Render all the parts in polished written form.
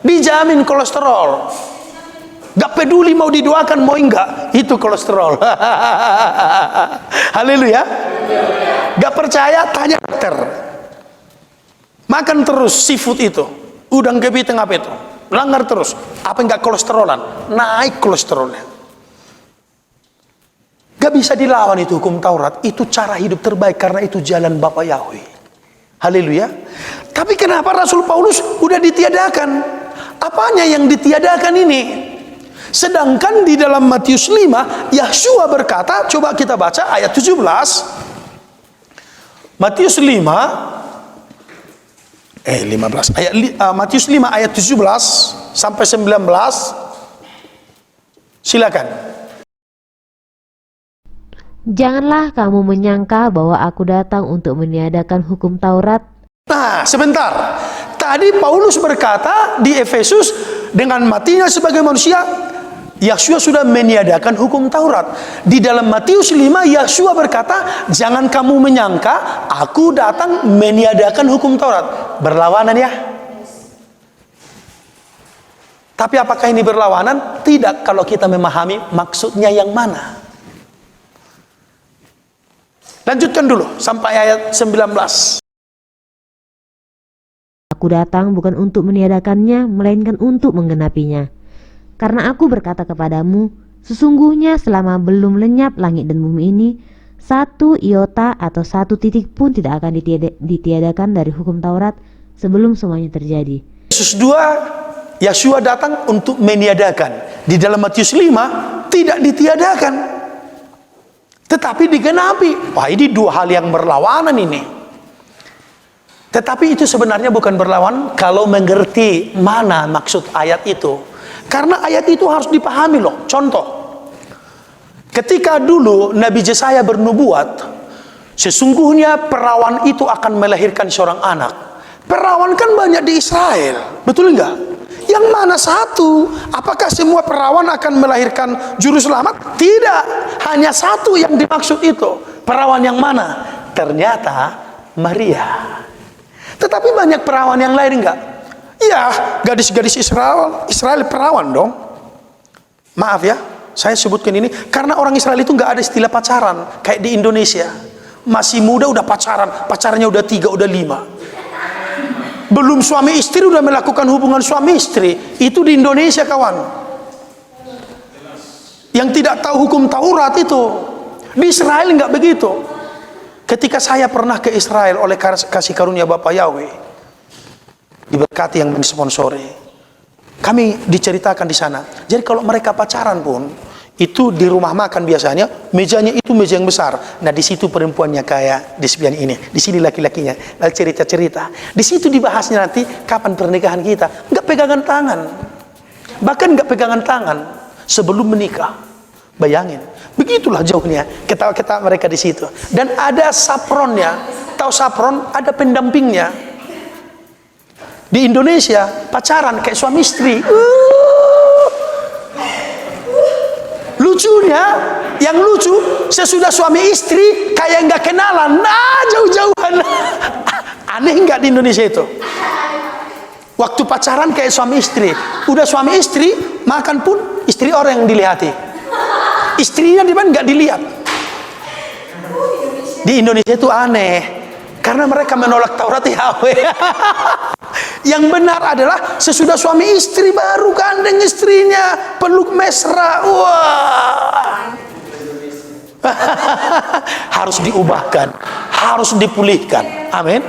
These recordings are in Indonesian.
Dijamin kolesterol. Gak peduli mau didoakan mau enggak, itu kolesterol. Haleluya. Gak percaya, tanya dokter. Makan terus seafood itu, udang kepiting apa itu, langgar terus, apa enggak kolesterolan, naik kolesterolnya. Gak bisa dilawan itu hukum Taurat. Itu cara hidup terbaik, karena itu jalan Bapa Yahweh. Haleluya. Tapi kenapa Rasul Paulus udah ditiadakan? Apanya yang ditiadakan ini? Sedangkan di dalam Matius 5, Yahshua berkata, coba kita baca ayat 17. Matius 5 Matius 5 ayat 17 sampai 19. Silakan. Janganlah kamu menyangka bahwa aku datang untuk meniadakan hukum Taurat. Nah, sebentar. Tadi Paulus berkata di Efesus, dengan matinya sebagai manusia, Yahshua sudah meniadakan hukum Taurat. Di dalam Matius 5, Yahshua berkata, jangan kamu menyangka aku datang meniadakan hukum Taurat. Berlawanan ya? Tapi apakah ini berlawanan? Tidak, kalau kita memahami maksudnya yang mana. Lanjutkan dulu sampai ayat 19. Aku datang bukan untuk meniadakannya, melainkan untuk menggenapinya. Karena aku berkata kepadamu, sesungguhnya selama belum lenyap langit dan bumi ini, satu iota atau satu titik pun tidak akan ditiadakan dari hukum Taurat sebelum semuanya terjadi. Yesus 2, Yahshua datang untuk meniadakan. Di dalam Matius 5 tidak ditiadakan, tetapi digenapi. Wah, ini dua hal yang berlawanan ini. Tetapi itu sebenarnya bukan berlawan kalau mengerti mana maksud ayat itu. Karena ayat itu harus dipahami loh. Contoh, ketika dulu Nabi Yesaya bernubuat, sesungguhnya perawan itu akan melahirkan seorang anak. Perawan kan banyak di Israel, betul enggak? Yang mana satu? Apakah semua perawan akan melahirkan juru selamat? Tidak, hanya satu yang dimaksud itu. Perawan yang mana? Ternyata Maria. Tetapi banyak perawan yang lain enggak? Ya, gadis-gadis Israel perawan dong. Maaf ya, saya sebutkan ini karena orang Israel itu enggak ada istilah pacaran kayak di Indonesia. Masih muda udah pacaran, pacarnya udah 3, udah 5. Belum suami istri udah melakukan hubungan suami istri. Itu di Indonesia, kawan. Yang tidak tahu hukum Taurat itu. Di Israel enggak begitu. Ketika saya pernah ke Israel oleh kasih karunia Bapak Yahweh, diberkati yang mensponsori, kami diceritakan di sana. Jadi kalau mereka pacaran pun, itu di rumah makan biasanya mejanya itu meja yang besar. Nah, di situ perempuannya kayak di sebelah ini, di sini laki-lakinya. Lalu cerita-cerita. Di situ dibahasnya nanti kapan pernikahan kita. Enggak pegangan tangan. Bahkan enggak pegangan tangan sebelum menikah. Bayangin. Begitulah jauhnya ketawa-ketawa mereka di situ. Dan ada sapronnya. Tahu sapron? Ada pendampingnya. Di Indonesia pacaran kayak suami istri. Lucunya, yang lucu, sesudah suami istri kayak nggak kenalan, nah jauh-jauhan. Aneh nggak di Indonesia itu? Waktu pacaran kayak suami istri, udah suami istri makan pun istri orang yang dilihati, istrinya di mana nggak dilihat. Di Indonesia itu aneh, karena mereka menolak Taurat Yahweh. Yang benar adalah sesudah suami istri baru gandeng istrinya, peluk mesra. Wah. Harus diubahkan, harus dipulihkan. Amin.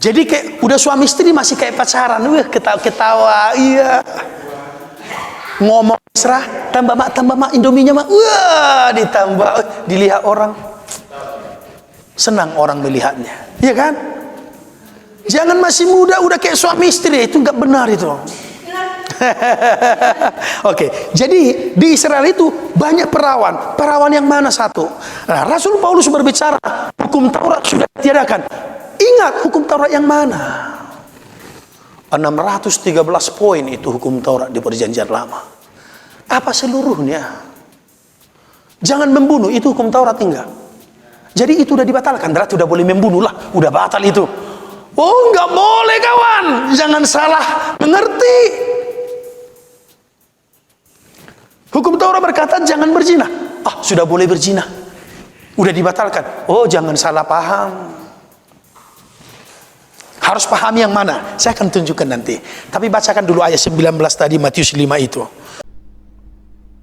Jadi kayak udah suami istri masih kayak pacaran, ketawa-ketawa, iya. Ngomong mesra, tambah mak Indominya mak. Wah, ditambah, dilihat orang. Senang orang melihatnya. Iya kan? Jangan masih muda udah kayak suami istri, itu nggak benar itu. Oke, jadi di Israel itu banyak perawan. Perawan yang mana satu? Nah, Rasul Paulus berbicara hukum Taurat sudah ditiadakan. Ingat hukum Taurat yang mana? 613 poin itu hukum Taurat di Perjanjian Lama. Apa seluruhnya? Jangan membunuh, itu hukum Taurat enggak. Jadi itu udah dibatalkan, berarti udah boleh membunuh lah, udah batal itu. Oh, nggak boleh kawan, jangan salah mengerti. Hukum Taurat berkata jangan berzina. Ah, sudah boleh berzina. Udah dibatalkan. Oh, jangan salah paham. Harus pahami yang mana? Saya akan tunjukkan nanti. Tapi bacakan dulu ayat 19 tadi, Matius 5 itu.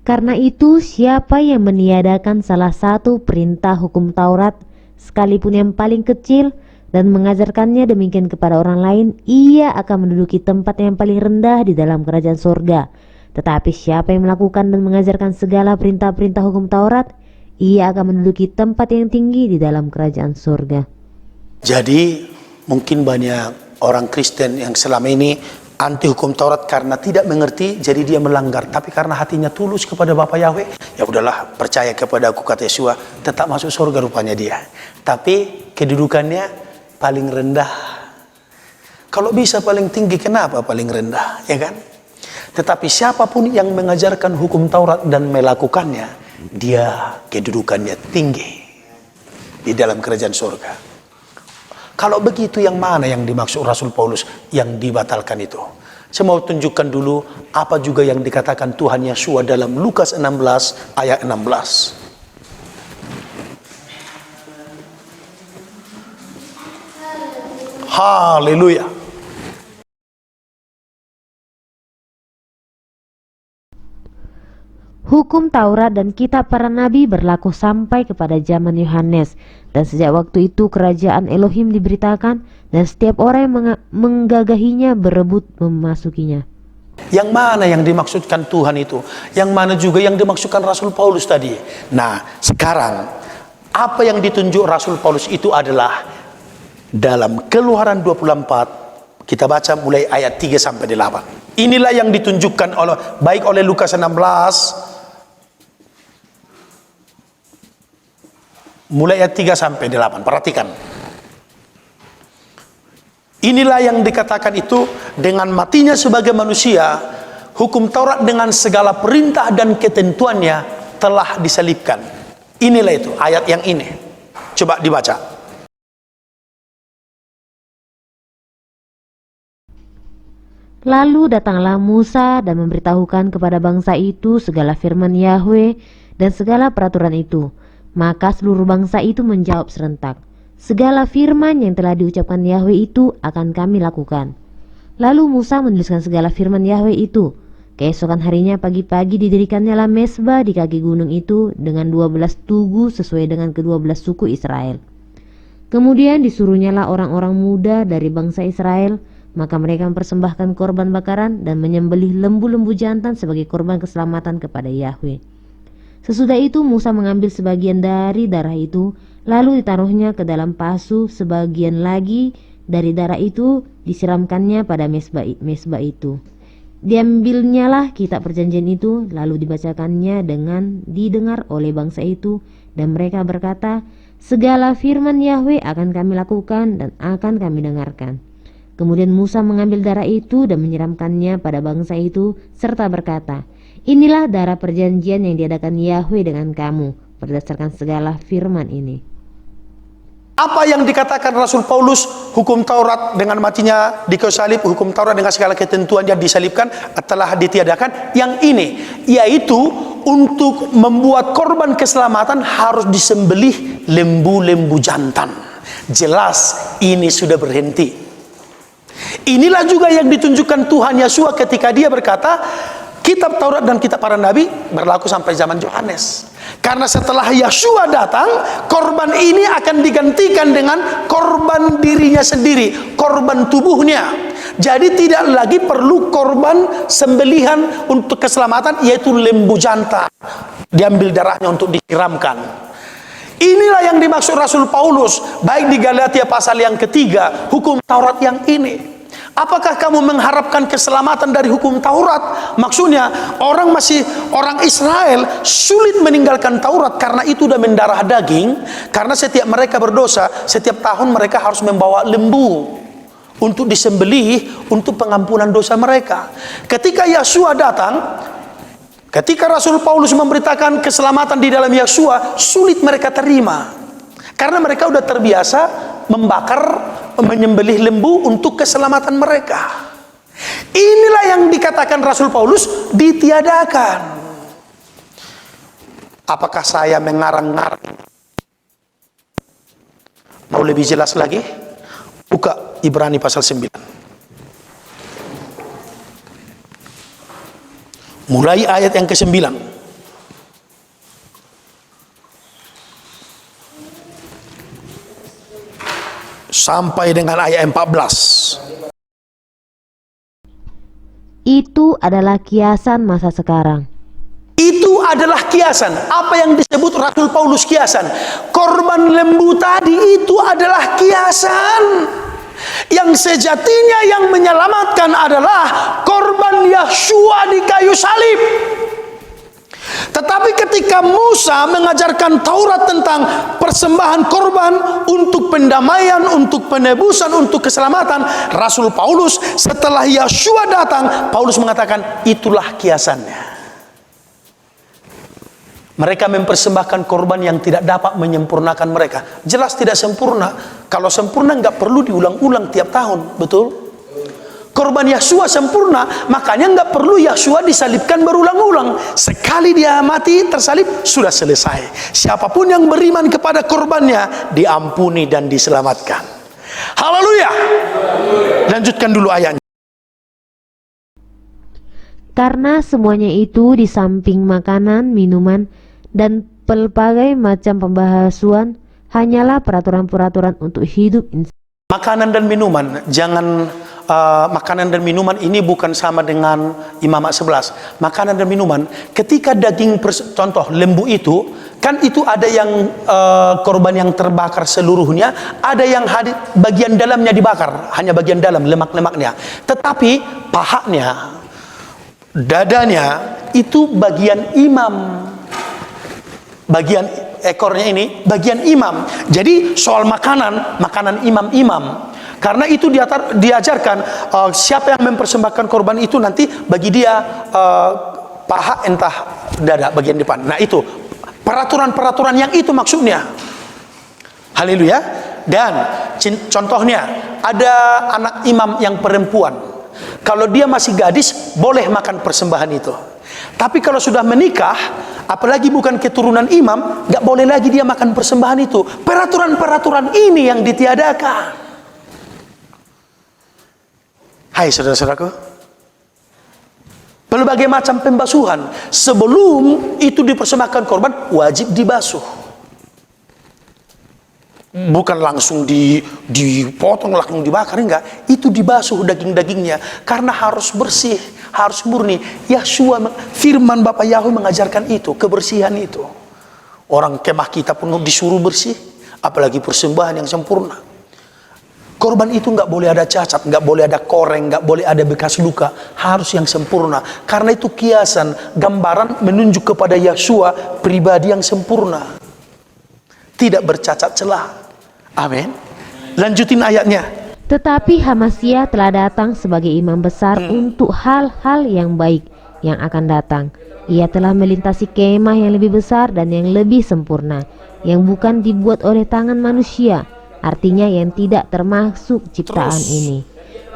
Karena itu, siapa yang meniadakan salah satu perintah hukum Taurat, sekalipun yang paling kecil, dan mengajarkannya demikian kepada orang lain, ia akan menduduki tempat yang paling rendah di dalam kerajaan surga. Tetapi siapa yang melakukan dan mengajarkan segala perintah-perintah hukum Taurat, ia akan menduduki tempat yang tinggi di dalam kerajaan surga. Jadi, mungkin banyak orang Kristen yang selama ini anti hukum Taurat karena tidak mengerti, jadi dia melanggar. Tapi karena hatinya tulus kepada Bapa Yahweh, ya udahlah, percaya kepada aku, kata Yesua, tetap masuk surga rupanya dia. Tapi kedudukannya paling rendah. Kalau bisa paling tinggi, kenapa paling rendah? Ya kan? Tetapi siapapun yang mengajarkan hukum Taurat dan melakukannya, dia kedudukannya tinggi di dalam kerajaan surga. Kalau begitu, yang mana yang dimaksud Rasul Paulus yang dibatalkan itu? Saya mau tunjukkan dulu apa juga yang dikatakan Tuhan Yesus dalam Lukas 16 ayat 16. Haleluya. Hukum Taurat dan kitab para nabi berlaku sampai kepada zaman Yohanes, dan sejak waktu itu kerajaan Elohim diberitakan, dan setiap orang yang menggagahinya berebut memasukinya. Yang mana yang dimaksudkan Tuhan itu? Yang mana juga yang dimaksudkan Rasul Paulus tadi? Nah, sekarang apa yang ditunjuk Rasul Paulus itu adalah dalam Keluaran 24, kita baca mulai ayat 3 sampai 8. Inilah yang ditunjukkan oleh baik oleh Lukas 16 mulai ayat 3 sampai 8. Perhatikan. Inilah yang dikatakan itu, dengan matinya sebagai manusia, hukum Taurat dengan segala perintah dan ketentuannya telah disalibkan. Inilah itu, ayat yang ini. Coba dibaca. Lalu datanglah Musa dan memberitahukan kepada bangsa itu segala firman Yahweh dan segala peraturan itu. Maka seluruh bangsa itu menjawab serentak, segala firman yang telah diucapkan Yahweh itu akan kami lakukan. Lalu Musa menuliskan segala firman Yahweh itu. Keesokan harinya pagi-pagi didirikannya lah mezbah di kaki gunung itu dengan 12 tugu sesuai dengan ke-12 suku Israel. Kemudian disuruhnyalah orang-orang muda dari bangsa Israel, maka mereka mempersembahkan korban bakaran dan menyembelih lembu-lembu jantan sebagai korban keselamatan kepada Yahweh. Sesudah itu Musa mengambil sebagian dari darah itu, lalu ditaruhnya ke dalam pasu, sebagian lagi dari darah itu disiramkannya pada mezbah itu. Diambilnyalah kitab perjanjian itu, lalu dibacakannya dengan didengar oleh bangsa itu, dan mereka berkata, segala firman Yahweh akan kami lakukan dan akan kami dengarkan. Kemudian Musa mengambil darah itu dan menyiramkannya pada bangsa itu, serta berkata, inilah darah perjanjian yang diadakan Yahweh dengan kamu berdasarkan segala firman ini. Apa yang dikatakan Rasul Paulus, hukum Taurat dengan matinya di kayu salib, hukum Taurat dengan segala ketentuannya disalibkan, telah ditiadakan. Yang ini, yaitu untuk membuat korban keselamatan harus disembelih lembu-lembu jantan. Jelas ini sudah berhenti. Inilah juga yang ditunjukkan Tuhan Yesus ketika dia berkata, kitab Taurat dan kitab para nabi berlaku sampai zaman Yohanes. Karena setelah Yeshua datang, korban ini akan digantikan dengan korban dirinya sendiri, korban tubuhnya. Jadi tidak lagi perlu korban sembelihan untuk keselamatan, yaitu lembu jantan. Diambil darahnya untuk disiramkan. Inilah yang dimaksud Rasul Paulus, baik di Galatia pasal yang ketiga, hukum Taurat yang ini. Apakah kamu mengharapkan keselamatan dari hukum Taurat? Maksudnya orang Israel sulit meninggalkan Taurat karena itu sudah mendarah daging. Karena setiap mereka berdosa, setiap tahun mereka harus membawa lembu untuk disembelih untuk pengampunan dosa mereka. Ketika Yeshua datang, ketika Rasul Paulus memberitakan keselamatan di dalam Yeshua, sulit mereka terima. Karena mereka sudah terbiasa membakar menyembelih lembu untuk keselamatan mereka. Inilah yang dikatakan Rasul Paulus ditiadakan. Apakah saya mengarang-ngarang? Mau lebih jelas lagi? Buka Ibrani pasal 9. Mulai ayat yang ke-9. Sampai dengan ayat 14. Itu adalah kiasan masa sekarang. Itu adalah kiasan. Apa yang disebut Rasul Paulus kiasan? Korban lembu tadi itu adalah kiasan. Yang sejatinya yang menyelamatkan adalah korban Yahshua di kayu salib. Tetapi ketika Musa mengajarkan Taurat tentang persembahan korban untuk pendamaian, untuk penebusan, untuk keselamatan, Rasul Paulus setelah Yahshua datang, Paulus mengatakan itulah kiasannya. Mereka mempersembahkan korban yang tidak dapat menyempurnakan mereka. Jelas tidak sempurna. Kalau sempurna nggak perlu diulang-ulang tiap tahun, betul? Korban Yahshua sempurna, makanya nggak perlu Yahshua disalibkan berulang-ulang. Sekali dia mati tersalib, sudah selesai. Siapapun yang beriman kepada korbannya diampuni dan diselamatkan. Haleluya. Lanjutkan dulu ayatnya. Karena semuanya itu di samping makanan, minuman, dan pelbagai macam pembahasuan hanyalah peraturan-peraturan untuk hidup insan. Makanan dan minuman, jangan makanan dan minuman ini bukan sama dengan Imamat 11. Makanan dan minuman, ketika daging contoh lembu itu, kan itu ada yang korban yang terbakar seluruhnya, ada yang bagian dalamnya dibakar, hanya bagian dalam lemak-lemaknya. Tetapi pahanya, dadanya itu bagian imam, bagian ekornya ini bagian imam. Jadi soal makanan imam-imam, karena itu diajarkan siapa yang mempersembahkan korban itu nanti bagi dia paha entah dada bagian depan. Nah itu peraturan-peraturan yang itu maksudnya. Haleluya. Dan contohnya ada anak imam yang perempuan. Kalau dia masih gadis, boleh makan persembahan itu. Tapi kalau sudah menikah, apalagi bukan keturunan imam, nggak boleh lagi dia makan persembahan itu. Peraturan-peraturan ini yang ditiadakan. Hai saudara-saudaraku, berbagai macam pembasuhan sebelum itu dipersembahkan korban wajib dibasuh. Bukan langsung dipotong, langsung dibakar, enggak. Itu dibasuh daging-dagingnya karena harus bersih, harus murni. Yahshua, firman Bapa Yahweh mengajarkan itu, kebersihan itu. Orang kemah kita pun disuruh bersih, apalagi persembahan yang sempurna. Korban itu enggak boleh ada cacat, enggak boleh ada koreng, enggak boleh ada bekas luka, harus yang sempurna. Karena itu kiasan, gambaran menunjuk kepada Yahshua, pribadi yang sempurna, tidak bercacat celah. Amin. Lanjutin ayatnya. Tetapi Hamasya telah datang sebagai imam besar untuk hal-hal yang baik yang akan datang. Ia telah melintasi kemah yang lebih besar dan yang lebih sempurna, yang bukan dibuat oleh tangan manusia, artinya yang tidak termasuk ciptaan ini.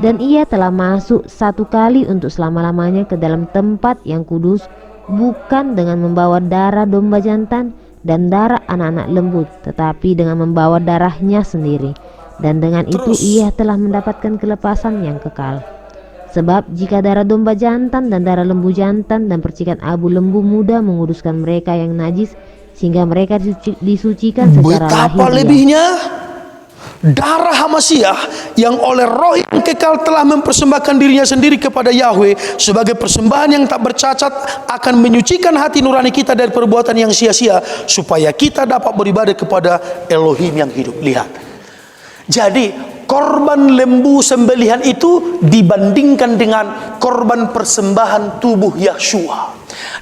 Dan ia telah masuk satu kali untuk selama-lamanya ke dalam tempat yang kudus, bukan dengan membawa darah domba jantan dan darah anak-anak lembu, tetapi dengan membawa darahnya sendiri. Dan dengan itu ia telah mendapatkan kelepasan yang kekal. Sebab jika darah domba jantan dan darah lembu jantan dan percikan abu lembu muda menguduskan mereka yang najis, sehingga mereka disucikan secara lahiriah. Betapa lebihnya darah Hamasyah yang oleh roh yang kekal telah mempersembahkan dirinya sendiri kepada Yahweh sebagai persembahan yang tak bercacat, akan menyucikan hati nurani kita dari perbuatan yang sia-sia, supaya kita dapat beribadah kepada Elohim yang hidup. Lihat, jadi korban lembu sembelihan itu dibandingkan dengan korban persembahan tubuh Yahshua,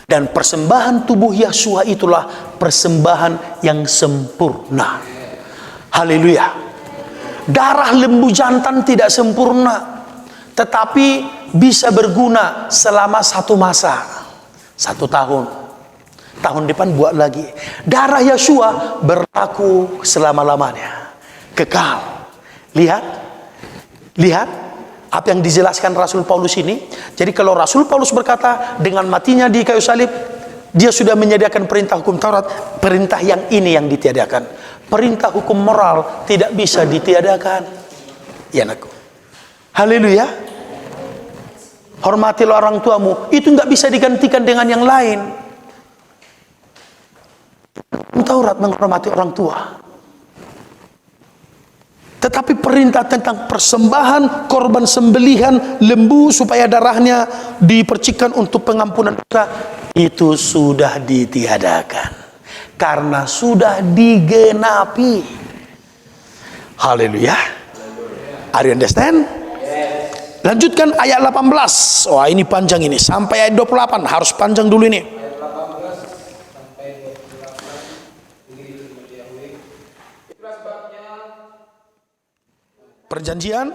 dan persembahan tubuh Yahshua itulah persembahan yang sempurna. Haleluya. Darah lembu jantan tidak sempurna, tetapi bisa berguna selama satu masa, 1 tahun. Tahun depan buat lagi. Darah Yahshua berlaku selama-lamanya, kekal. Lihat, Lihat apa yang dijelaskan Rasul Paulus ini. Jadi kalau Rasul Paulus berkata dengan matinya di kayu salib, dia sudah menyediakan perintah hukum Taurat, perintah yang ini yang ditiadakan. Perintah hukum moral tidak bisa ditiadakan. Ya anakku. Haleluya. Hormatilah orang tuamu, itu nggak bisa digantikan dengan yang lain. Taurat menghormati orang tua. Tetapi perintah tentang persembahan, korban sembelihan lembu supaya darahnya dipercikan untuk pengampunan dosa, itu sudah ditiadakan karena sudah digenapi. Haleluya. Are you understand? Lanjutkan ayat 18. Wah, ini panjang ini. Sampai ayat 28 harus panjang dulu ini. Perjanjian.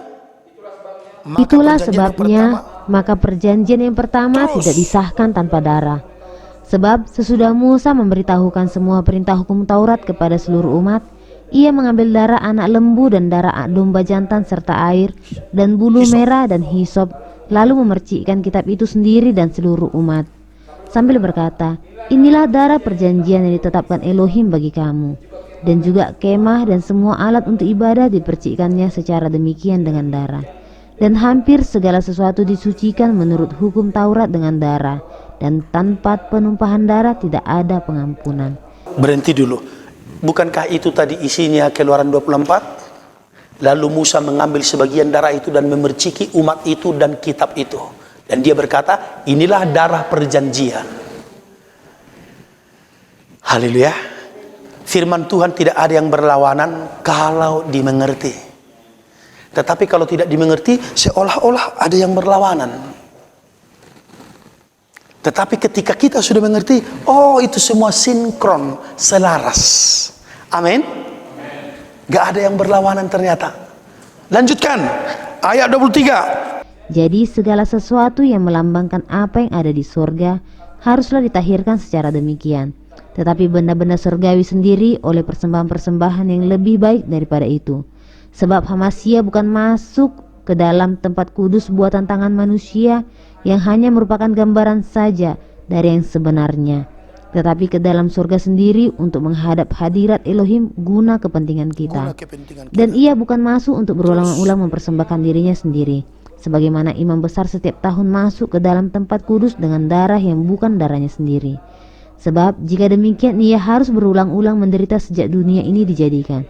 Itulah sebabnya, maka perjanjian yang pertama tidak disahkan tanpa darah. Sebab sesudah Musa memberitahukan semua perintah hukum Taurat kepada seluruh umat, ia mengambil darah anak lembu dan darah domba jantan serta air dan bulu merah dan hisop, lalu memercikkan kitab itu sendiri dan seluruh umat, sambil berkata, inilah darah perjanjian yang ditetapkan Elohim bagi kamu. Dan juga kemah dan semua alat untuk ibadah dipercikkannya secara demikian dengan darah. Dan hampir segala sesuatu disucikan menurut hukum Taurat dengan darah, dan tanpa penumpahan darah tidak ada pengampunan. Berhenti dulu. Bukankah itu tadi isinya Keluaran 24? Lalu Musa mengambil sebagian darah itu dan memerciki umat itu dan kitab itu. Dan dia berkata, inilah darah perjanjian. Haleluya. Firman Tuhan tidak ada yang berlawanan kalau dimengerti. Tetapi kalau tidak dimengerti, seolah-olah ada yang berlawanan. Tetapi ketika kita sudah mengerti, oh itu semua sinkron, selaras. Amin. Gak ada yang berlawanan ternyata. Lanjutkan ayat 23. Jadi segala sesuatu yang melambangkan apa yang ada di surga haruslah ditahirkan secara demikian. Tetapi benda-benda surgawi sendiri oleh persembahan-persembahan yang lebih baik daripada itu. Sebab Hamasya bukan masuk ke dalam tempat kudus buatan tangan manusia yang hanya merupakan gambaran saja dari yang sebenarnya, tetapi ke dalam surga sendiri untuk menghadap hadirat Elohim guna kepentingan kita. Dan ia bukan masuk untuk berulang-ulang mempersembahkan dirinya sendiri, sebagaimana imam besar setiap tahun masuk ke dalam tempat kudus dengan darah yang bukan darahnya sendiri. Sebab jika demikian ia harus berulang-ulang menderita sejak dunia ini dijadikan.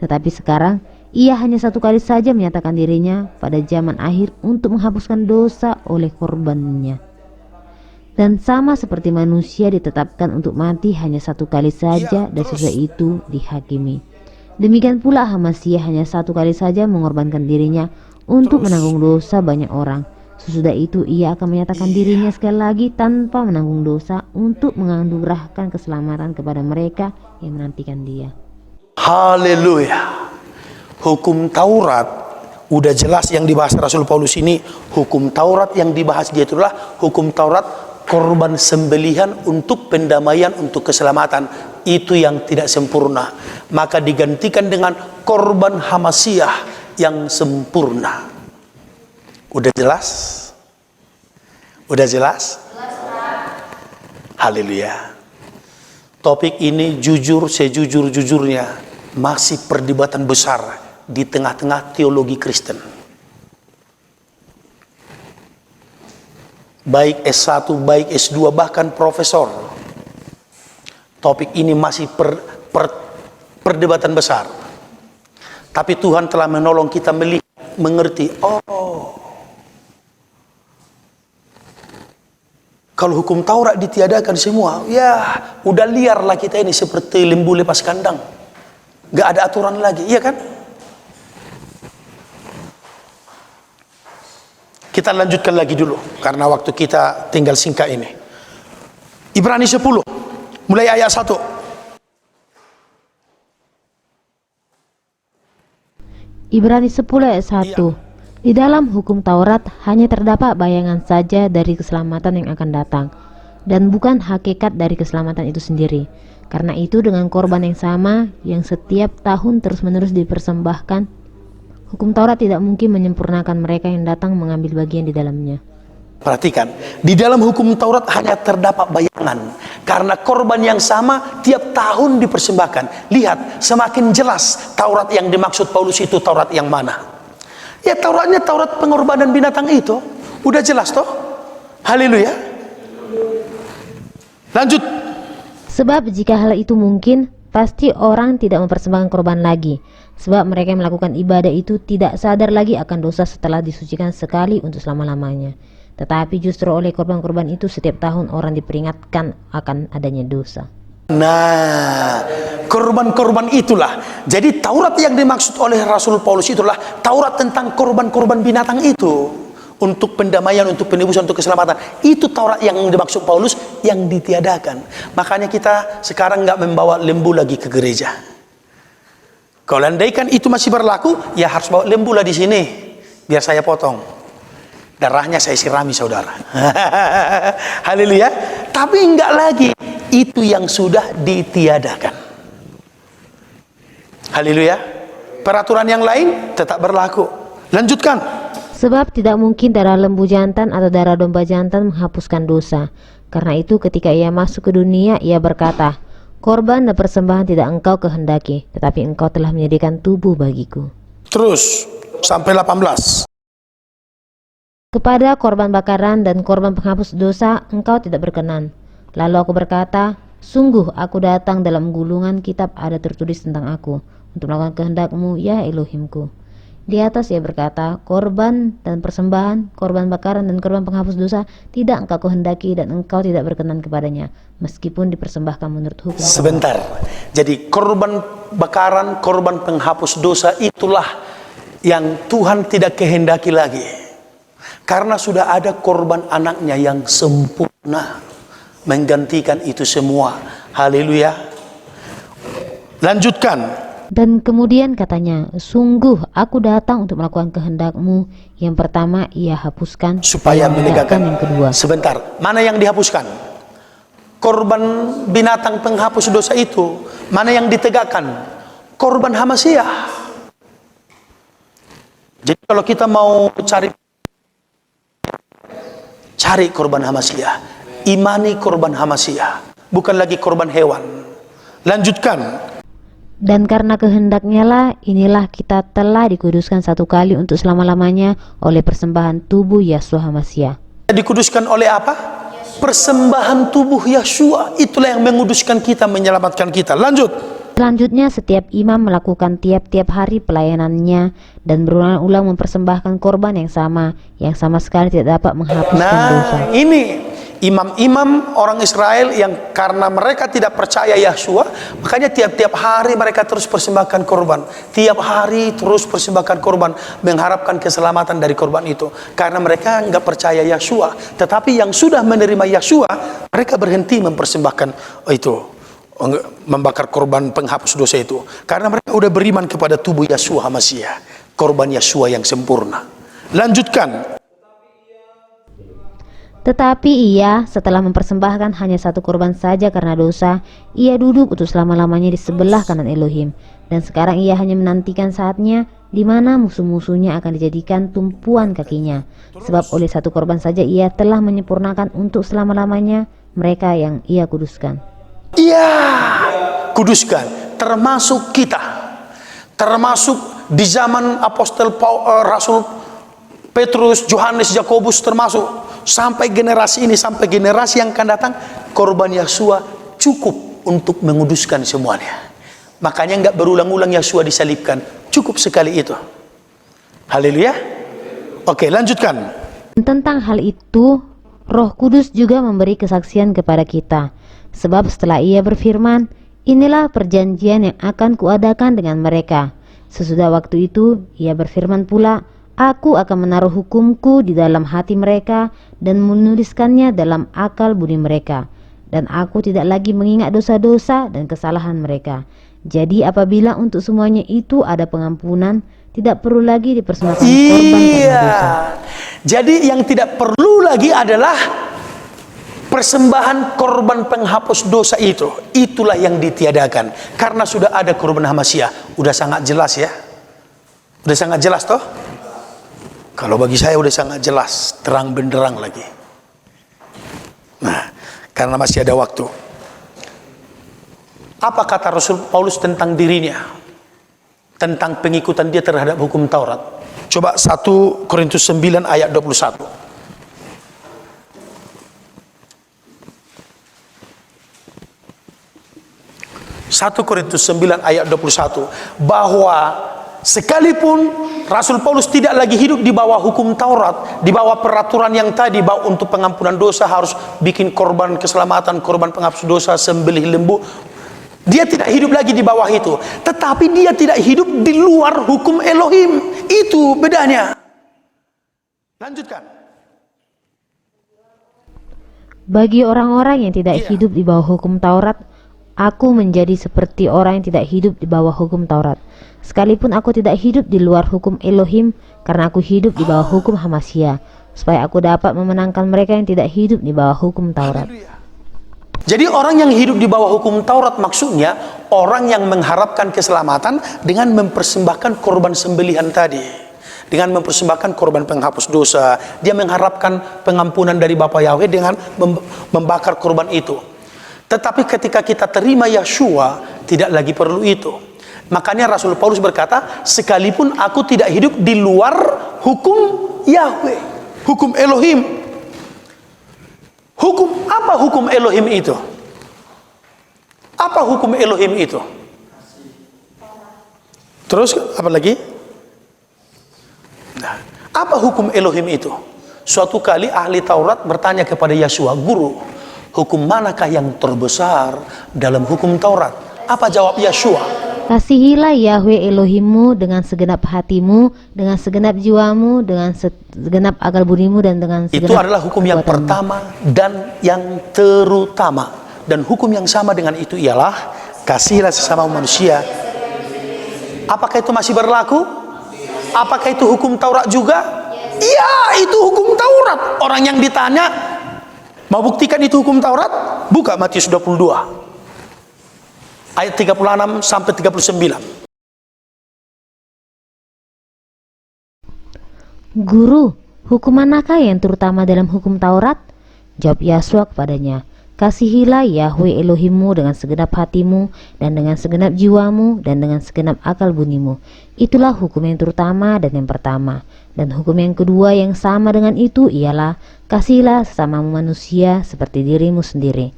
Tetapi sekarang ia hanya satu kali saja menyatakan dirinya pada zaman akhir untuk menghapuskan dosa oleh korbannya. Dan sama seperti manusia ditetapkan untuk mati hanya satu kali saja dan sesudah itu dihakimi. Demikian pula Hamasya hanya satu kali saja mengorbankan dirinya untuk menanggung dosa banyak orang. Sesudah itu ia akan menyatakan dirinya sekali lagi tanpa menanggung dosa untuk menganugerahkan keselamatan kepada mereka yang menantikan dia. Haleluya. Hukum Taurat udah jelas yang dibahas Rasul Paulus ini. Hukum Taurat yang dibahas dia itulah hukum Taurat korban sembelihan untuk pendamaian, untuk keselamatan. Itu yang tidak sempurna, maka digantikan dengan korban Hamasyah yang sempurna. Udah jelas? Udah jelas? Haleluya. Topik ini jujur sejujur-jujurnya masih perdebatan besar di tengah-tengah teologi Kristen. Baik S1, baik S2, bahkan profesor. Topik ini masih perdebatan besar. Tapi Tuhan telah menolong kita melihat, mengerti. Oh, kalau hukum Taurat ditiadakan semua, ya udah liar lah kita ini seperti lembu lepas kandang. Gak ada aturan lagi, iya kan? Kita lanjutkan lagi dulu karena waktu kita tinggal singkat ini. Ibrani 10 mulai ayat 1. Ibrani 10 ayat 1. Di dalam hukum Taurat hanya terdapat bayangan saja dari keselamatan yang akan datang, dan bukan hakikat dari keselamatan itu sendiri. Karena itu dengan korban yang sama yang setiap tahun terus-menerus dipersembahkan Hukum Taurat tidak mungkin menyempurnakan mereka yang datang mengambil bagian di dalamnya. Perhatikan, di dalam hukum Taurat hanya terdapat bayangan. Karena korban yang sama tiap tahun dipersembahkan. Lihat, semakin jelas Taurat yang dimaksud Paulus itu Taurat yang mana. Ya Tauratnya Taurat pengorbanan binatang itu. Udah jelas toh? Haleluya. Lanjut. Sebab jika hal itu mungkin, pasti orang tidak mempersembahkan korban lagi. Sebab mereka yang melakukan ibadah itu tidak sadar lagi akan dosa setelah disucikan sekali untuk selama-lamanya. Tetapi justru oleh korban-korban itu setiap tahun orang diperingatkan akan adanya dosa. Nah, korban-korban itulah. Jadi Taurat yang dimaksud oleh Rasul Paulus itulah Taurat tentang korban-korban binatang itu. Untuk pendamaian, untuk penebusan, untuk keselamatan. Itu Taurat yang dimaksud Paulus yang ditiadakan. Makanya kita sekarang nggak membawa lembu lagi ke gereja. Kalau andaikan itu masih berlaku, ya harus bawa lembu lah di sini. Biar saya potong. Darahnya saya sirami saudara. Haleluya. Tapi enggak lagi. Itu yang sudah ditiadakan. Haleluya. Peraturan yang lain tetap berlaku. Lanjutkan. Sebab tidak mungkin darah lembu jantan atau darah domba jantan menghapuskan dosa. Karena itu ketika ia masuk ke dunia, ia berkata, korban dan persembahan tidak engkau kehendaki, tetapi engkau telah menyediakan tubuh bagiku. Terus sampai 18. Kepada korban bakaran dan korban penghapus dosa engkau tidak berkenan. Lalu aku berkata, sungguh aku datang dalam gulungan kitab ada tertulis tentang aku, untuk melakukan kehendakmu ya Elohimku. Di atas ia berkata, korban dan persembahan, korban bakaran dan korban penghapus dosa tidak engkau kehendaki dan engkau tidak berkenan kepadanya, meskipun dipersembahkan menurut hukum. Sebentar. Jadi korban bakaran, korban penghapus dosa itulah yang Tuhan tidak kehendaki lagi. Karena sudah ada korban anaknya yang sempurna menggantikan itu semua. Haleluya. Lanjutkan. Dan kemudian katanya, sungguh aku datang untuk melakukan kehendakmu. Yang pertama ia hapuskan Supaya menegakkan yang kedua. Sebentar, mana yang dihapuskan? Korban binatang penghapus dosa itu. Mana yang ditegakkan? Korban Hamasiah. Jadi kalau kita mau cari korban Hamasiah, imani korban Hamasiah, bukan lagi korban hewan. Lanjutkan. Dan karena kehendaknya lah, inilah kita telah dikuduskan satu kali untuk selama-lamanya oleh persembahan tubuh Yeshua Hamasiah. Dikuduskan oleh apa? Persembahan tubuh Yeshua. Itulah yang menguduskan kita, menyelamatkan kita. Lanjut. Selanjutnya setiap imam melakukan tiap-tiap hari pelayanannya dan berulang-ulang mempersembahkan korban yang sama sekali tidak dapat menghapuskan dosa. Ini imam-imam orang Israel yang karena mereka tidak percaya Yeshua, makanya tiap-tiap hari mereka terus persembahkan korban. Tiap hari terus persembahkan korban, mengharapkan keselamatan dari korban itu. Karena mereka nggak percaya Yeshua. Tetapi yang sudah menerima Yeshua, mereka berhenti mempersembahkan membakar korban penghapus dosa itu. Karena mereka udah beriman kepada tubuh Yeshua Hamasiah, korban Yeshua yang sempurna. Lanjutkan. Tetapi ia setelah mempersembahkan hanya satu korban saja karena dosa, ia duduk untuk selama-lamanya di sebelah kanan Elohim. Dan sekarang ia hanya menantikan saatnya di mana musuh-musuhnya akan dijadikan tumpuan kakinya. Sebab oleh satu korban saja ia telah menyempurnakan untuk selama-lamanya mereka yang ia kuduskan. Iya, kuduskan, termasuk kita, termasuk di zaman Apostol Rasul Petrus, Yohanes, Yakobus, termasuk sampai generasi ini, sampai generasi yang akan datang, korban Yeshua cukup untuk menguduskan semuanya. Makanya nggak berulang-ulang Yeshua disalibkan, cukup sekali itu. Haleluya. Oke, lanjutkan. Tentang hal itu, Roh Kudus juga memberi kesaksian kepada kita. Sebab setelah ia berfirman, inilah perjanjian yang akan kuadakan dengan mereka. Sesudah waktu itu, ia berfirman pula, aku akan menaruh hukumku di dalam hati mereka dan menuliskannya dalam akal budi mereka. Dan aku tidak lagi mengingat dosa-dosa dan kesalahan mereka. Jadi apabila untuk semuanya itu ada pengampunan, tidak perlu lagi dipersembahkan korban karena dosa. Jadi yang tidak perlu lagi adalah persembahan korban penghapus dosa itu. Itulah yang ditiadakan. Karena sudah ada korban Hamasiah. Udah sangat jelas ya. Udah sangat jelas toh? Kalau bagi saya udah sangat jelas, terang benderang lagi. Nah, karena masih ada waktu. Apa kata Rasul Paulus tentang dirinya? Tentang pengikutan dia terhadap hukum Taurat. Coba 1 Korintus 9 ayat 21. 1 Korintus 9 ayat 21, bahwa sekalipun Rasul Paulus tidak lagi hidup di bawah hukum Taurat, di bawah peraturan yang tadi, bahwa untuk pengampunan dosa harus bikin korban keselamatan, korban penghapus dosa, sembelih lembu. Dia tidak hidup lagi di bawah itu, tetapi dia tidak hidup di luar hukum Elohim. Itu bedanya. Lanjutkan. Bagi orang-orang yang tidak hidup di bawah hukum Taurat, aku menjadi seperti orang yang tidak hidup di bawah hukum Taurat. Sekalipun aku tidak hidup di luar hukum Elohim, karena aku hidup di bawah hukum Hamasya, supaya aku dapat memenangkan mereka yang tidak hidup di bawah hukum Taurat. Jadi orang yang hidup di bawah hukum Taurat maksudnya orang yang mengharapkan keselamatan dengan mempersembahkan korban sembelihan tadi, dengan mempersembahkan korban penghapus dosa. Dia mengharapkan pengampunan dari Bapa Yahweh dengan membakar korban itu. Tetapi ketika kita terima Yeshua, tidak lagi perlu itu. Makanya Rasul Paulus berkata, sekalipun aku tidak hidup di luar hukum Yahweh, hukum Elohim. Hukum apa hukum Elohim itu? Apa hukum Elohim itu? Terus apa lagi? Nah, apa hukum Elohim itu? Suatu kali ahli Taurat bertanya kepada Yeshua, "Guru, hukum manakah yang terbesar dalam hukum Taurat?" Apa jawab Yeshua? Kasihilah Yahweh Elohimmu dengan segenap hatimu, dengan segenap jiwamu, dengan segenap akal budimu, dan dengan segenap Itu adalah hukum yang kekuatanmu. pertama dan yang terutama. Dan hukum yang sama dengan itu ialah kasihilah sesama manusia. Apakah itu masih berlaku? Apakah itu hukum Taurat juga? Iya, itu hukum Taurat. Orang yang ditanya, mau buktikan itu hukum Taurat? Buka Matius 22 ayat 36 sampai 39. Guru, hukum manakah yang terutama dalam hukum Taurat? Jawab Yeshua kepadanya, kasihilah Yahweh Elohimmu dengan segenap hatimu, dan dengan segenap jiwamu, dan dengan segenap akal bunimu. Itulah hukum yang terutama dan yang pertama. Dan hukum yang kedua yang sama dengan itu ialah, kasihilah sesamamu manusia seperti dirimu sendiri.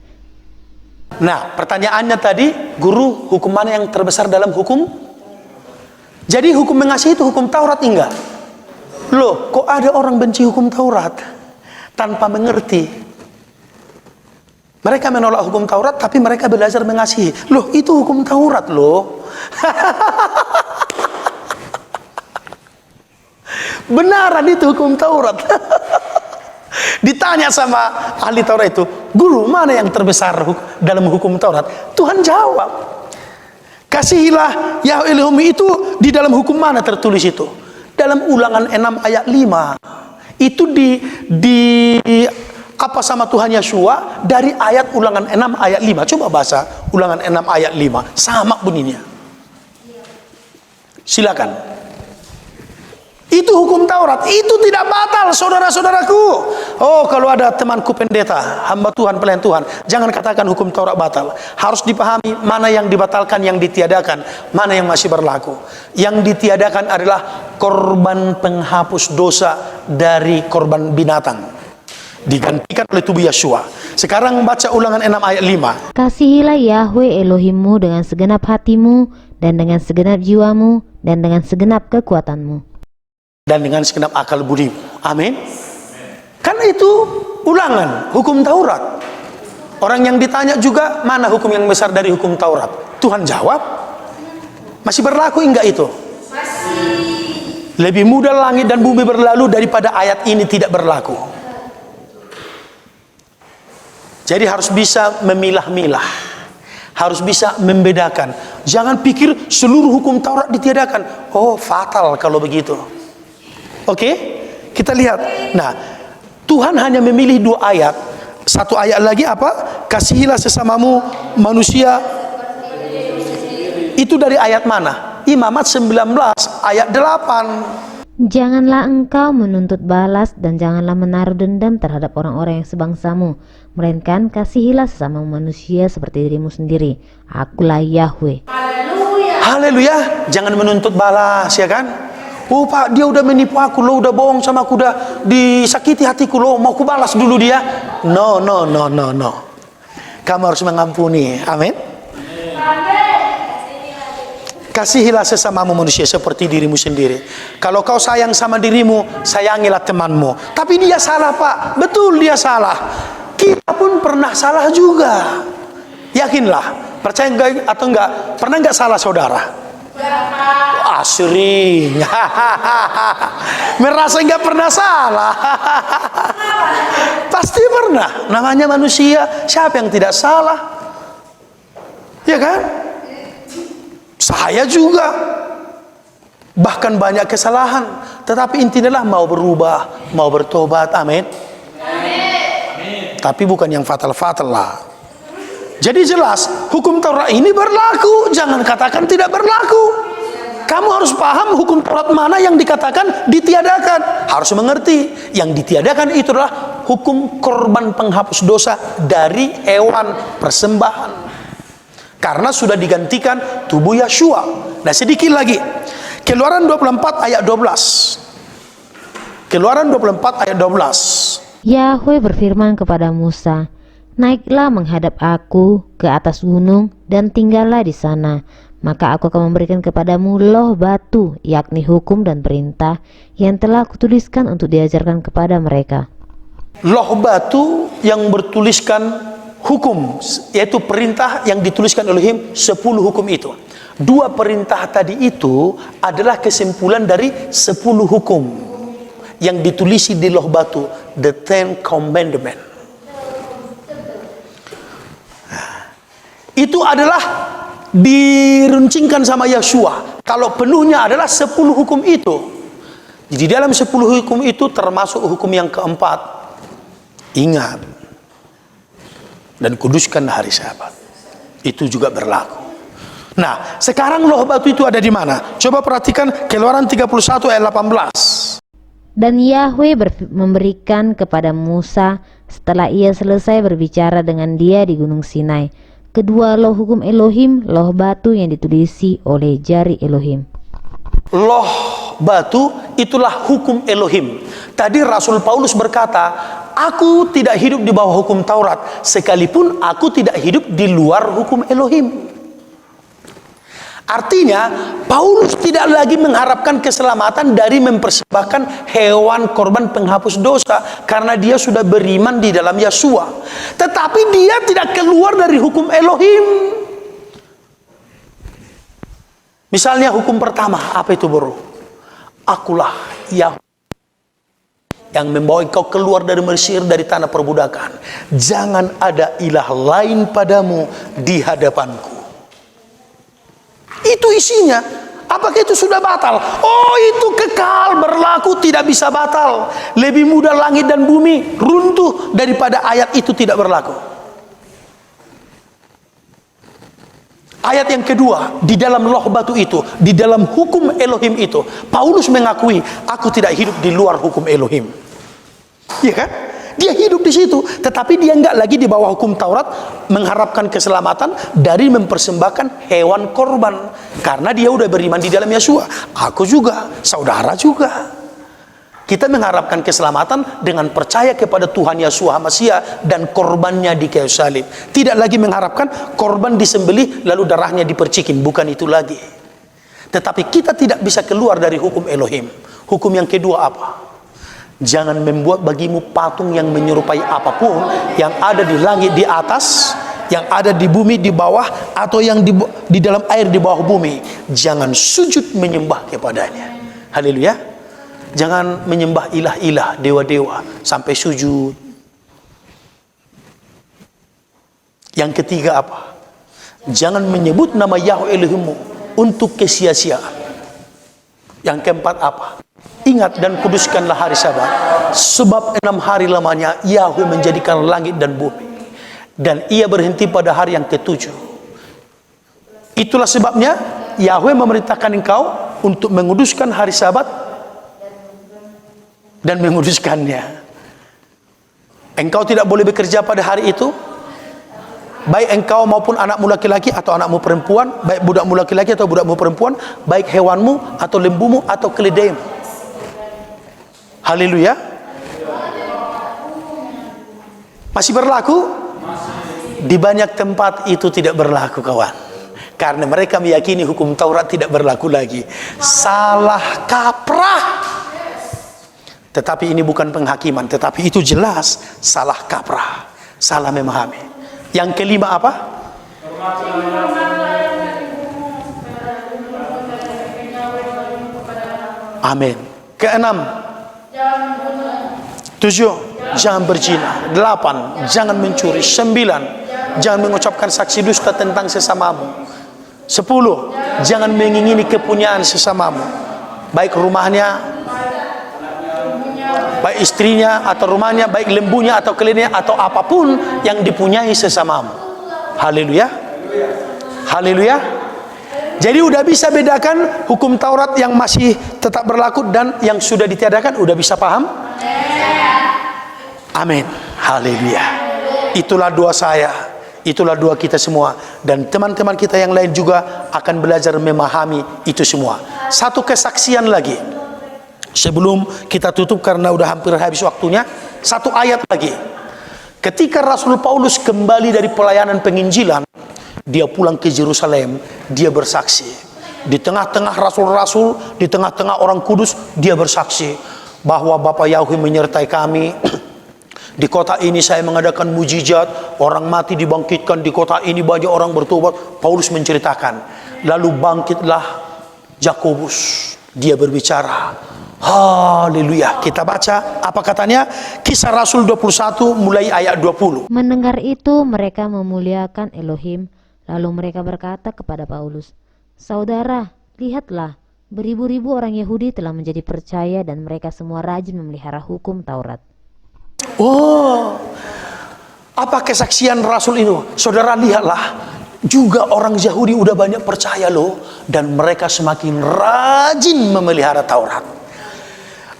Nah, pertanyaannya tadi, guru, hukum mana yang terbesar dalam hukum? Jadi hukum mengasihi itu hukum Taurat enggak? Loh, kok ada orang benci hukum Taurat tanpa mengerti? Mereka menolak hukum Taurat, tapi mereka belajar mengasihi. Loh, itu hukum Taurat loh. Benaran itu hukum Taurat. Ditanya sama ahli Taurat itu, guru, mana yang terbesar dalam hukum Taurat? Tuhan jawab, kasihilah Yahweh Elohim itu di dalam hukum mana tertulis itu? Dalam Ulangan 6 ayat 5. Itu di apa sama Tuhan Yeshua dari ayat Ulangan 6 ayat 5. Coba baca Ulangan 6 ayat 5, sama bunyinya. Silakan. Itu hukum Taurat, itu tidak batal, saudara-saudaraku. Oh, kalau ada temanku pendeta, hamba Tuhan, pelayan Tuhan, jangan katakan hukum Taurat batal. Harus dipahami mana yang dibatalkan, yang ditiadakan, mana yang masih berlaku. Yang ditiadakan adalah korban penghapus dosa dari korban binatang, digantikan oleh tubuh Yeshua. Sekarang baca Ulangan 6 ayat 5. Kasihilah Yahweh Elohimmu dengan segenap hatimu, dan dengan segenap jiwamu, dan dengan segenap kekuatanmu, dan dengan segenap akal budimu. Amin. Kan itu Ulangan, hukum Taurat. Orang yang ditanya juga, mana hukum yang besar dari hukum Taurat? Tuhan jawab, masih berlaku enggak itu? Masih. Lebih mudah langit dan bumi berlalu daripada ayat ini tidak berlaku. Jadi harus bisa memilah-milah, harus bisa membedakan. Jangan pikir seluruh hukum Taurat ditiadakan. Oh, fatal kalau begitu. Oke, kita lihat. Nah, Tuhan hanya memilih 2 ayat. Satu ayat lagi apa? Kasihilah sesamamu manusia. Itu dari ayat mana? Imamat 19 ayat 8. Janganlah engkau menuntut balas dan janganlah menaruh dendam terhadap orang-orang yang sebangsamu, melainkan kasihilah sesama manusia seperti dirimu sendiri. Akulah Yahweh. Haleluya. Jangan menuntut balas, ya kan? Oh Pak, dia udah menipu aku loh, udah bohong sama aku, udah disakiti hatiku loh, mau ku balas dulu dia. No. Kamu harus mengampuni. Amin. Kasihilah sesamamu manusia seperti dirimu sendiri. Kalau kau sayang sama dirimu, sayangilah temanmu. Tapi dia salah Pak, betul dia salah. Kita pun pernah salah juga. Yakinlah, percaya enggak atau enggak, pernah enggak salah saudara? Sering. Merasa enggak pernah salah. Pasti pernah. Namanya manusia, siapa yang tidak salah? Ya kan? Saya juga. Bahkan banyak kesalahan. Tetapi intinya mau berubah, mau bertobat. Amin. Tapi bukan yang fatal-fatal lah. Jadi jelas, hukum Taurat ini berlaku. Jangan katakan tidak berlaku. Kamu harus paham hukum Taurat mana yang dikatakan ditiadakan. Harus mengerti. Yang ditiadakan itu adalah hukum korban penghapus dosa dari hewan persembahan. Karena sudah digantikan tubuh Yeshua. Nah sedikit lagi. Keluaran 24 ayat 12. Keluaran 24 ayat 12. Yahweh berfirman kepada Musa, naiklah menghadap aku ke atas gunung dan tinggallah di sana. Maka aku akan memberikan kepadamu loh batu, yakni hukum dan perintah yang telah kutuliskan untuk diajarkan kepada mereka. Loh batu yang bertuliskan hukum, yaitu perintah yang dituliskan oleh 10 hukum itu. 2 perintah tadi itu adalah kesimpulan dari 10 hukum yang ditulisi di loh batu, the 10 commandment. Itu adalah diruncingkan sama Yeshua. Kalau penuhnya adalah 10 hukum itu. Jadi dalam 10 hukum itu termasuk hukum yang keempat. Ingat dan kuduskan hari Sabat. Itu juga berlaku. Nah, sekarang loh batu itu ada di mana? Coba perhatikan Keluaran 31 ayat 18. Dan Yahweh memberikan kepada Musa setelah ia selesai berbicara dengan dia di Gunung Sinai kedua loh hukum Elohim, loh batu yang ditulisi oleh jari Elohim. Loh batu itulah hukum Elohim. Tadi Rasul Paulus berkata, aku tidak hidup di bawah hukum Taurat, sekalipun aku tidak hidup di luar hukum Elohim. Artinya, Paulus tidak lagi mengharapkan keselamatan dari mempersembahkan hewan korban penghapus dosa karena dia sudah beriman di dalam Yeshua. Tetapi dia tidak keluar dari hukum Elohim. Misalnya hukum pertama, apa itu bro? Akulah Yahweh yang membawa engkau keluar dari Mesir, dari tanah perbudakan. Jangan ada ilah lain padamu di hadapanku. Itu isinya. Apakah itu sudah batal? Oh, itu kekal berlaku, tidak bisa batal. Lebih mudah langit dan bumi runtuh daripada ayat itu tidak berlaku. Ayat yang kedua, di dalam loh batu itu, di dalam hukum Elohim itu, Paulus mengakui, aku tidak hidup di luar hukum Elohim. Iya kan? Dia hidup di situ, tetapi dia enggak lagi di bawah hukum Taurat mengharapkan keselamatan dari mempersembahkan hewan korban, karena dia udah beriman di dalam Yeshua. Aku juga, saudara juga. Kita mengharapkan keselamatan dengan percaya kepada Tuhan Yeshua Masiah dan korbannya di kayu salib. Tidak lagi mengharapkan korban disembelih lalu darahnya dipercikin, bukan itu lagi. Tetapi kita tidak bisa keluar dari hukum Elohim. Hukum yang kedua apa? Jangan membuat bagimu patung yang menyerupai apapun yang ada di langit di atas, yang ada di bumi di bawah, atau yang di dalam air di bawah bumi. Jangan sujud menyembah kepadanya. Haleluya. Jangan menyembah ilah-ilah, dewa-dewa sampai sujud. Yang ketiga apa? Jangan menyebut nama Yahweh Elohimmu untuk kesia-siaan. Yang keempat apa? Ingat dan kuduskanlah hari Sabat, sebab 6 hari lamanya Yahweh menjadikan langit dan bumi, dan ia berhenti pada hari yang ke-7. Itulah sebabnya Yahweh memerintahkan engkau untuk menguduskan hari Sabat dan menguduskannya. Engkau tidak boleh bekerja pada hari itu, baik engkau maupun anakmu laki-laki atau anakmu perempuan, baik budakmu laki-laki atau budakmu perempuan, baik hewanmu atau lembumu atau keledaimu. Haleluya. Masih berlaku? Di banyak tempat itu tidak berlaku, kawan. Karena mereka meyakini hukum Taurat tidak berlaku lagi. Salah kaprah. Tetapi ini bukan penghakiman, tetapi itu jelas salah kaprah, salah memahami. Yang kelima apa? Amin. Keenam, 7, jangan berzina. 8, jangan mencuri. 9, jangan mengucapkan saksi dusta tentang sesamamu. 10, jangan mengingini kepunyaan sesamamu, baik rumahnya, baik istrinya atau rumahnya, baik lembunya atau keledainya atau apapun yang dipunyai sesamamu. Haleluya. Haleluya. Jadi udah bisa bedakan hukum Taurat yang masih tetap berlaku dan yang sudah ditiadakan, udah bisa paham? Amin. Haleluya. Itulah doa saya, itulah doa kita semua, dan teman-teman kita yang lain juga akan belajar memahami itu semua. Satu kesaksian lagi sebelum kita tutup karena udah hampir habis waktunya. Satu ayat lagi. Ketika Rasul Paulus kembali dari pelayanan penginjilan, dia pulang ke Yerusalem, dia bersaksi. Di tengah-tengah rasul-rasul, di tengah-tengah orang kudus, dia bersaksi bahwa Bapa Yahweh menyertai kami. Di kota ini saya mengadakan mujizat, orang mati dibangkitkan, di kota ini banyak orang bertobat. Paulus menceritakan. Lalu bangkitlah Yakobus, dia berbicara. Haleluya. Kita baca apa katanya? Kisah Rasul 21 mulai ayat 20. Mendengar itu mereka memuliakan Elohim. Lalu mereka berkata kepada Paulus, "Saudara, lihatlah, beribu-ribu orang Yahudi telah menjadi percaya dan mereka semua rajin memelihara hukum Taurat." Oh, apa kesaksian Rasul itu? Saudara, lihatlah, juga orang Yahudi udah banyak percaya loh, dan mereka semakin rajin memelihara Taurat.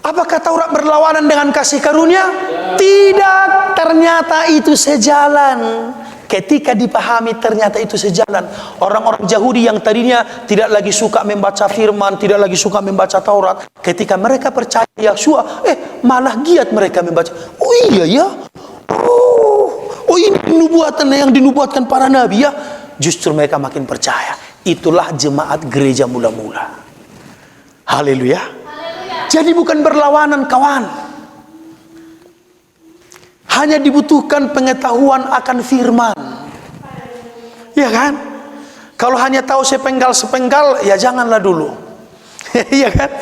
Apakah Taurat berlawanan dengan kasih karunia? Tidak, ternyata itu sejalan. Ketika dipahami ternyata itu sejalan. Orang-orang Yahudi yang tadinya tidak lagi suka membaca firman, tidak lagi suka membaca Taurat, ketika mereka percaya Yahshua, malah giat mereka membaca. Oh iya ya, oh ini nubuatan yang dinubuatkan para nabi ya. Justru mereka makin percaya. Itulah jemaat gereja mula-mula. Haleluya. Jadi bukan berlawanan, kawan. Hanya dibutuhkan pengetahuan akan firman. Ya kan? Kalau hanya tahu sepenggal-sepenggal, ya janganlah dulu. Ya kan?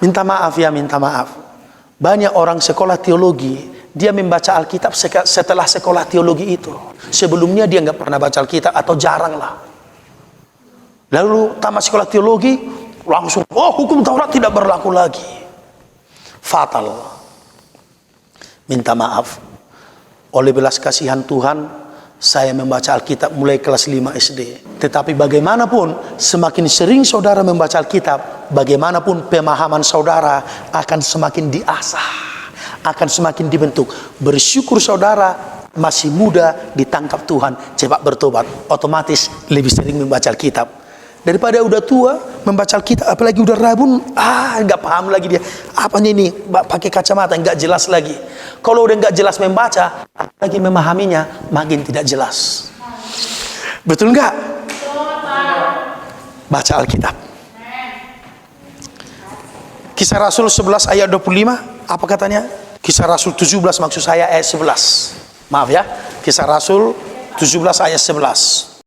Minta maaf ya, minta maaf. Banyak orang sekolah teologi, dia membaca Alkitab setelah sekolah teologi itu. Sebelumnya dia nggak pernah baca Alkitab atau jarang lah. Lalu tamat sekolah teologi, langsung, hukum Taurat tidak berlaku lagi. Fatal. Minta maaf. Oleh belas kasihan Tuhan, saya membaca Alkitab mulai kelas 5 SD. Tetapi bagaimanapun, semakin sering saudara membaca Alkitab, bagaimanapun pemahaman saudara akan semakin diasah, akan semakin dibentuk. Bersyukur saudara masih muda, ditangkap Tuhan, cepat bertobat, otomatis lebih sering membaca Alkitab. Daripada udah tua membaca Alkitab, apalagi udah rabun, nggak paham lagi dia. Apanya ini? Pakai kacamata, nggak jelas lagi. Kalau udah nggak jelas membaca, lagi memahaminya makin tidak jelas. Betul nggak? Baca Alkitab. Kisah Rasul 11 ayat 25, apa katanya? Kisah Rasul 17 maksud saya ayat 11. Maaf ya, Kisah Rasul 17 ayat 11.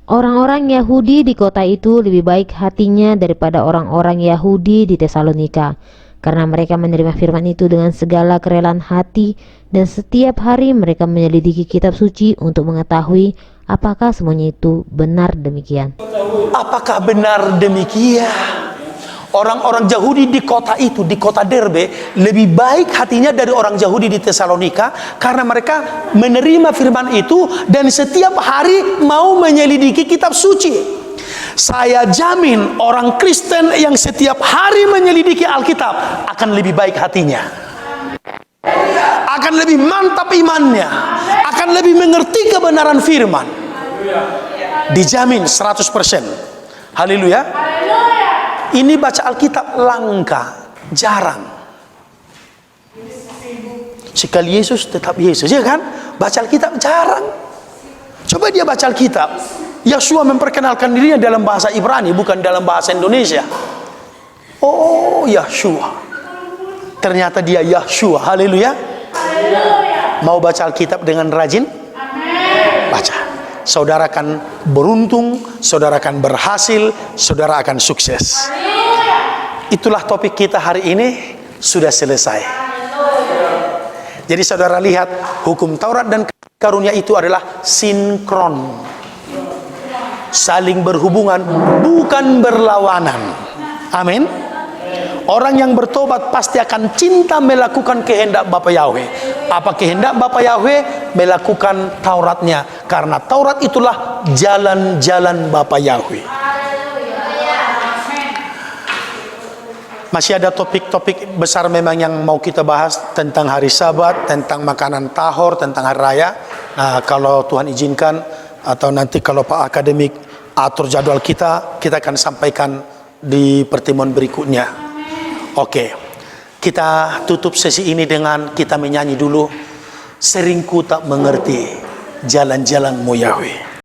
Orang-orang Yahudi di kota itu lebih baik hatinya daripada orang-orang Yahudi di Tesalonika, karena mereka menerima firman itu dengan segala kerelaan hati, dan setiap hari mereka menyelidiki kitab suci untuk mengetahui apakah semuanya itu benar demikian. Apakah benar demikian? Orang-orang Yahudi di kota itu, di kota Derbe, lebih baik hatinya dari orang Yahudi di Tesalonika, karena mereka menerima firman itu dan setiap hari mau menyelidiki kitab suci. Saya jamin orang Kristen yang setiap hari menyelidiki Alkitab akan lebih baik hatinya, akan lebih mantap imannya, akan lebih mengerti kebenaran firman. Dijamin 100%. Haleluya. Ini baca Alkitab langka, jarang. Sekali Yesus tetap Yesus, ya kan? Baca Alkitab jarang. Coba dia baca Alkitab. Yeshua memperkenalkan dirinya dalam bahasa Ibrani, bukan dalam bahasa Indonesia. Oh, Yeshua. Ternyata dia Yeshua. Haleluya. Mau baca Alkitab dengan rajin? Baca. Saudara akan beruntung, saudara akan berhasil, saudara akan sukses. Itulah topik kita hari ini, sudah selesai. Jadi saudara lihat, hukum Taurat dan karunia itu adalah sinkron, saling berhubungan, bukan berlawanan. Amin. Orang yang bertobat pasti akan cinta melakukan kehendak Bapa Yahweh. Apa kehendak Bapa Yahweh? Melakukan Tauratnya. Karena Taurat itulah jalan-jalan Bapa Yahweh. Masih ada topik-topik besar memang yang mau kita bahas, tentang hari Sabat, tentang makanan tahor, tentang hari raya. Nah, kalau Tuhan izinkan, atau nanti kalau Pak Akademik atur jadwal kita akan sampaikan di pertemuan berikutnya. Oke, kita tutup sesi ini dengan kita menyanyi dulu. Seringku tak mengerti jalan-jalanmu Yahweh.